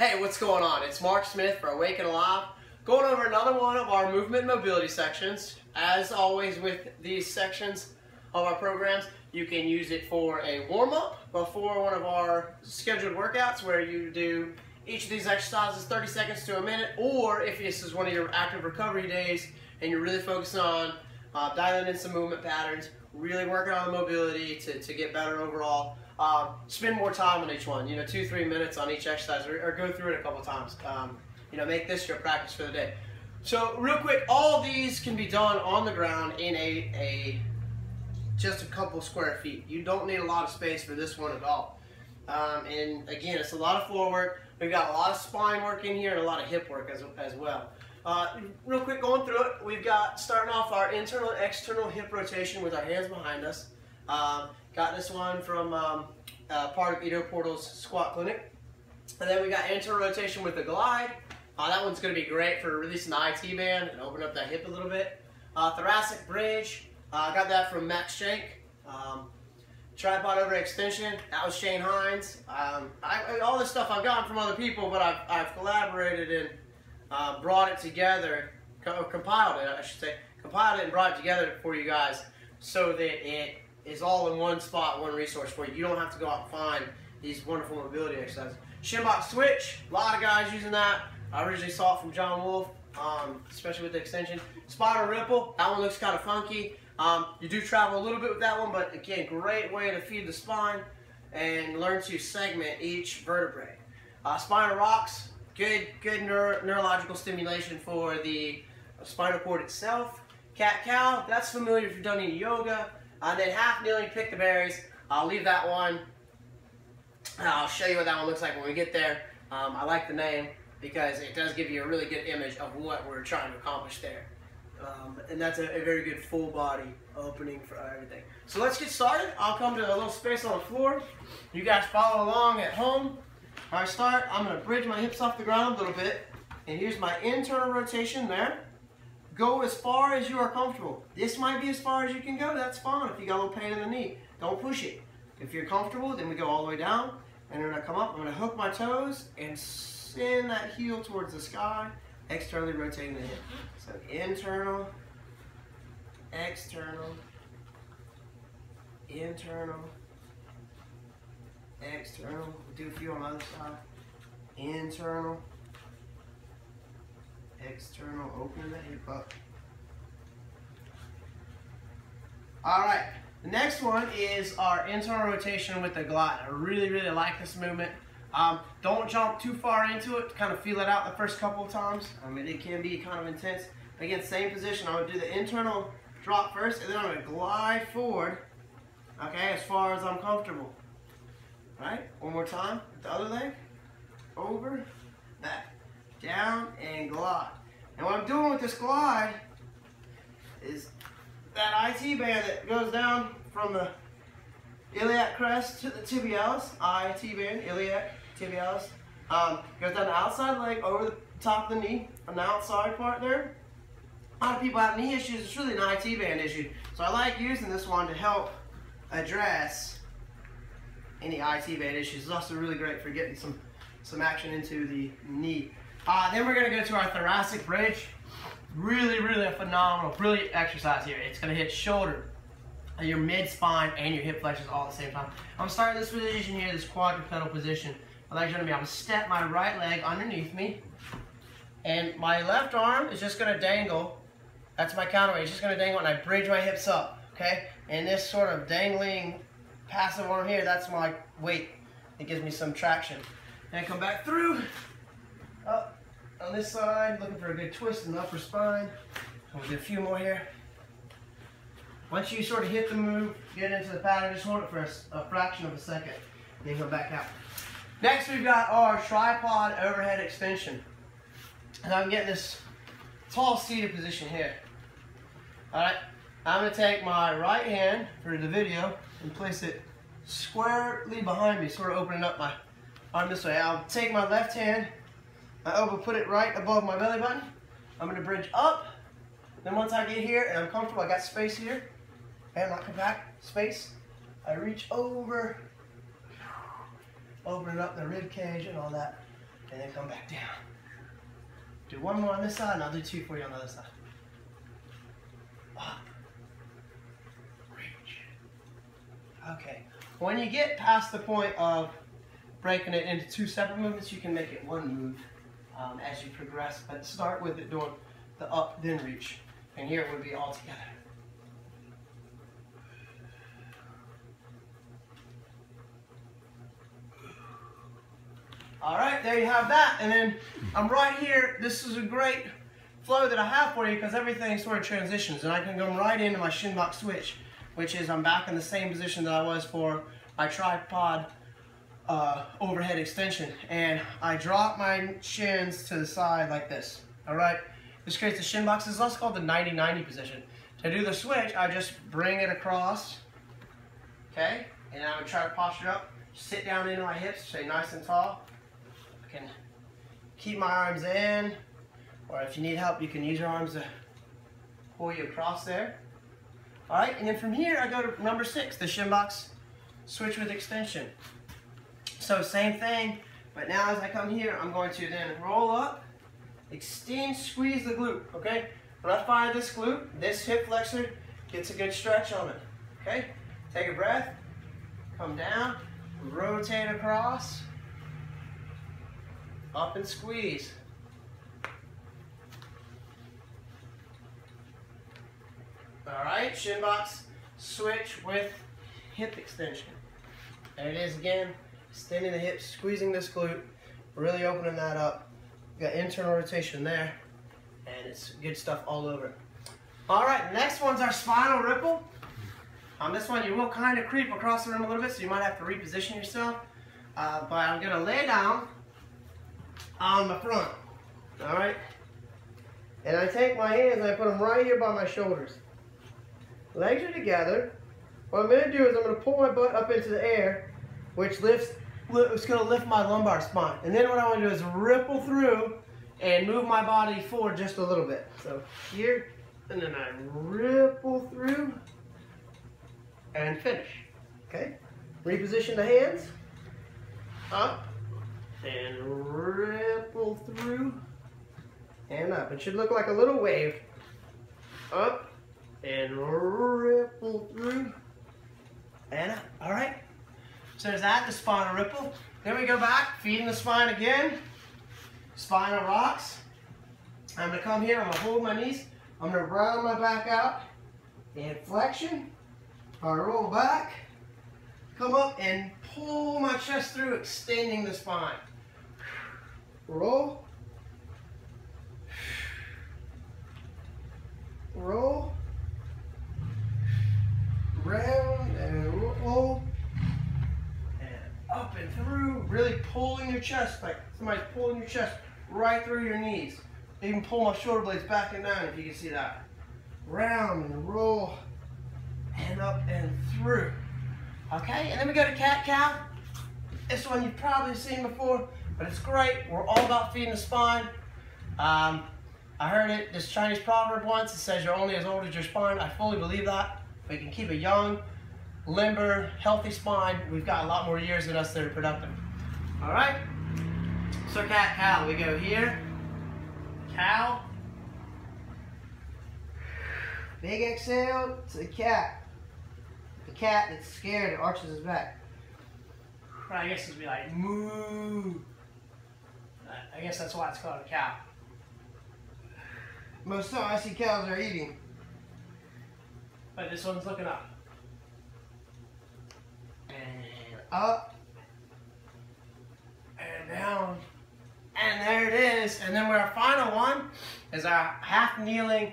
Hey, what's going on? It's Mark Smith for Awake and Alive, going over another one of our movement and mobility sections. As always with these sections of our programs, you can use it for a warm-up before one of our scheduled workouts where you do each of these exercises 30 seconds to a minute, or if this is one of your active recovery days and you're really focusing on dialing in some movement patterns, really working on the mobility to get better overall. Spend more time on each one, 2-3 minutes on each exercise, or go through it a couple times. Make this your practice for the day. So real quick, all of these can be done on the ground in just a couple square feet. You don't need a lot of space for this one at all. And again, it's a lot of floor work. We've got a lot of spine work in here and a lot of hip work as well. Real quick, going through it, we've got starting off our internal and external hip rotation with our hands behind us. Got this one from part of Ido Portal's squat clinic. And then we got internal rotation with the glide. That one's going to be great for releasing the IT band and open up that hip a little bit. Thoracic bridge, got that from Max Shank. Tripod overhead extension, that was Shane Hines. All this stuff I've gotten from other people, but I've collaborated and brought it together, compiled it, I should say. Compiled it and brought it together for you guys so that it is all in one spot, one resource for you. You don't have to go out and find these wonderful mobility exercises. Shin box switch, a lot of guys using that. I originally saw it from John Wolf, especially with the extension. Spider ripple, that one looks kind of funky. You do travel a little bit with that one, but again, great way to feed the spine and learn to segment each vertebrae. Spinal rocks, good neurological stimulation for the spinal cord itself. Cat-cow, that's familiar if you've done any yoga. And then half kneeling, pick the berries. I'll leave that one. I'll show you what that one looks like when we get there. I like the name because it does give you a really good image of what we're trying to accomplish there. And that's a very good full body opening for everything. So let's get started. I'll come to a little space on the floor. You guys follow along at home. I start, I'm going to bridge my hips off the ground a little bit. And here's my internal rotation there. Go as far as you are comfortable. This might be as far as you can go. That's fine if you got a little pain in the knee. Don't push it. If you're comfortable, then we go all the way down. And then when I come up, I'm going to hook my toes and send that heel towards the sky, externally rotating the hip. So internal, external, internal, external. We'll do a few on the other side. Internal, external, opening the hip up. All right, the next one is our internal rotation with the glide. I really like this movement. Don't jump too far into it, kind of feel it out the first couple of times. It can be kind of intense. Again, same position. I'm going to do the internal drop first, and then I'm going to glide forward, okay, as far as I'm comfortable. All right, one more time. The other leg, over, back, down, and glide. And what I'm doing with this glide is that IT band that goes down from the iliac crest to the tibialis, IT band, iliac, tibialis, goes down the outside leg over the top of the knee, on the outside part there. A lot of people have knee issues. It's really an IT band issue. So I like using this one to help address any IT band issues. It's also really great for getting some action into the knee. Then we're going to go to our thoracic bridge. Really a phenomenal, brilliant exercise here. It's going to hit shoulder, your mid-spine, and your hip flexors all at the same time. I'm starting this position here, this quadrupedal position. My legs are going to be, I'm going to step my right leg underneath me, and my left arm is just going to dangle. That's my counterweight. It's just going to dangle, and I bridge my hips up, okay? And this sort of dangling passive arm here, that's my weight. It gives me some traction. And I come back through, up on this side, looking for a good twist in the upper spine. We'll do a few more here. Once you sort of hit the move, get into the pattern, just hold it for a fraction of a second, then go back out. Next, we've got our tripod overhead extension. And I'm getting this tall seated position here. All right, I'm going to take my right hand for the video and place it squarely behind me, sort of opening up my arm this way. I'll take my left hand, my elbow, put it right above my belly button. I'm going to bridge up. Then once I get here and I'm comfortable, I got space here, and I come back, space. I reach over, opening up the rib cage and all that. and then come back down. Do one more on this side, and I'll do 2 for you on the other side. Up, reach. Okay, when you get past the point of breaking it into 2 separate movements, you can make it 1 move as you progress, but start with it doing the up, then reach. And here it would be all together. All right, there you have that. And then I'm right here. This is a great flow that I have for you because everything sort of transitions. And I can go right into my shin box switch, which is I'm back in the same position that I was for my tripod overhead extension. And I drop my shins to the side like this. All right, this creates the shin box. This is also called the 90-90 position. To do the switch, I just bring it across, okay? And I would try to posture up, sit down into my hips, stay nice and tall. I can keep my arms in, or if you need help, you can use your arms to pull you across there. All right, and then from here, I go to number 6, the shin box switch with extension. So same thing, but now as I come here, I'm going to then roll up, extend, squeeze the glute, okay? When I find this glute, this hip flexor gets a good stretch on it, okay? Take a breath, come down, rotate across, up and squeeze. All right, shin box switch with hip extension. There it is again, extending the hips, squeezing this glute, really opening that up. Got internal rotation there, and it's good stuff all over it. All right, next one's our spinal ripple. On this one, you will kind of creep across the room a little bit, so you might have to reposition yourself. But I'm gonna lay down on the front, all right? And I take my hands and I put them right here by my shoulders. Legs are together. What I'm gonna do is I'm gonna pull my butt up into the air, which it's gonna lift my lumbar spine. And then what I wanna do is ripple through and move my body forward just a little bit. So here, and then I ripple through and finish, okay? Reposition the hands, up, and ripple through and up. It should look like a little wave. Up and ripple through and up. All right. So there's that, the spinal ripple. Then we go back, feeding the spine again. Spinal rocks. I'm gonna come here, I'm gonna hold my knees. I'm gonna round my back out and flexion. I roll back, come up and pull my chest through, extending the spine. Roll, roll, round and roll, and up and through, really pulling your chest, like somebody's pulling your chest right through your knees. Even pull my shoulder blades back and down if you can see that. Round and roll, and up and through. Okay, and then we go to cat-cow. This one you've probably seen before, but it's great. We're all about feeding the spine. I heard this Chinese proverb once. It says you're only as old as your spine. I fully believe that. If we can keep a young, limber, healthy spine, we've got a lot more years in us that are productive. All right? So cat-cow, we go here. Cow. Big exhale to the cat. The cat that's scared, it arches his back. I guess it'd be like moo. I guess that's why it's called a cow. Most of the time I see cows are eating, but this one's looking up. And up. And down. And there it is. And then our final one is our half kneeling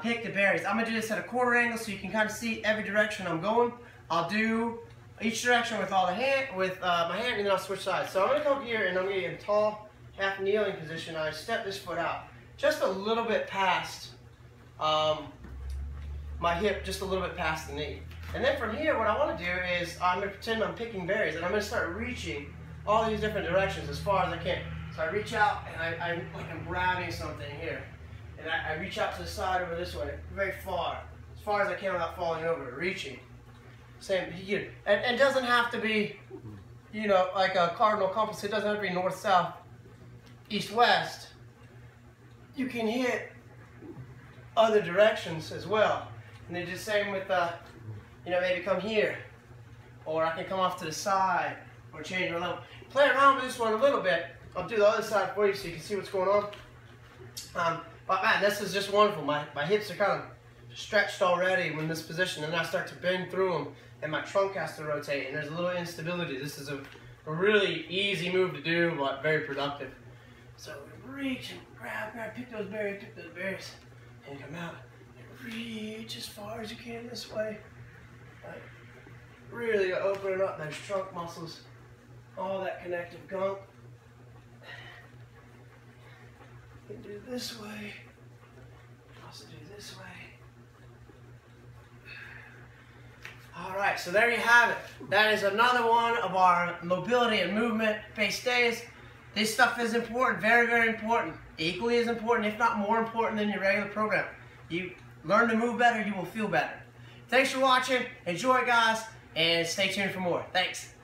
pick the berries. I'm gonna do this at a quarter angle so you can kind of see every direction I'm going. I'll do each direction with all the my hand, and then I'll switch sides. So I'm gonna come here and I'm gonna get in a tall half kneeling position. I step this foot out just a little bit past my hip, just a little bit past the knee. And then from here, what I want to do is I'm gonna pretend I'm picking berries, and I'm gonna start reaching all these different directions as far as I can. So I reach out and I'm grabbing something here. And I reach out to the side over this way, very far as I can without falling over, reaching. Same here. And it doesn't have to be, you know, like a cardinal compass. It doesn't have to be north-south. east-west, you can hit other directions as well. And then just same with, you know, maybe come here, or I can come off to the side, or change my level. Play around with this one a little bit. I'll do the other side for you so you can see what's going on. But man, this is just wonderful. My hips are kind of stretched already in this position, and I start to bend through them, and my trunk has to rotate, and there's a little instability. This is a really easy move to do, but very productive. So reach and grab, pick those berries, and come out and reach as far as you can this way. Right. Really opening up those trunk muscles, all that connective gunk. You can do this way, also do this way. All right, so there you have it. That is another one of our mobility and movement based days. This stuff is important, very, very important. Equally as important, if not more important than your regular program. You learn to move better, you will feel better. Thanks for watching. Enjoy, guys, and stay tuned for more. Thanks.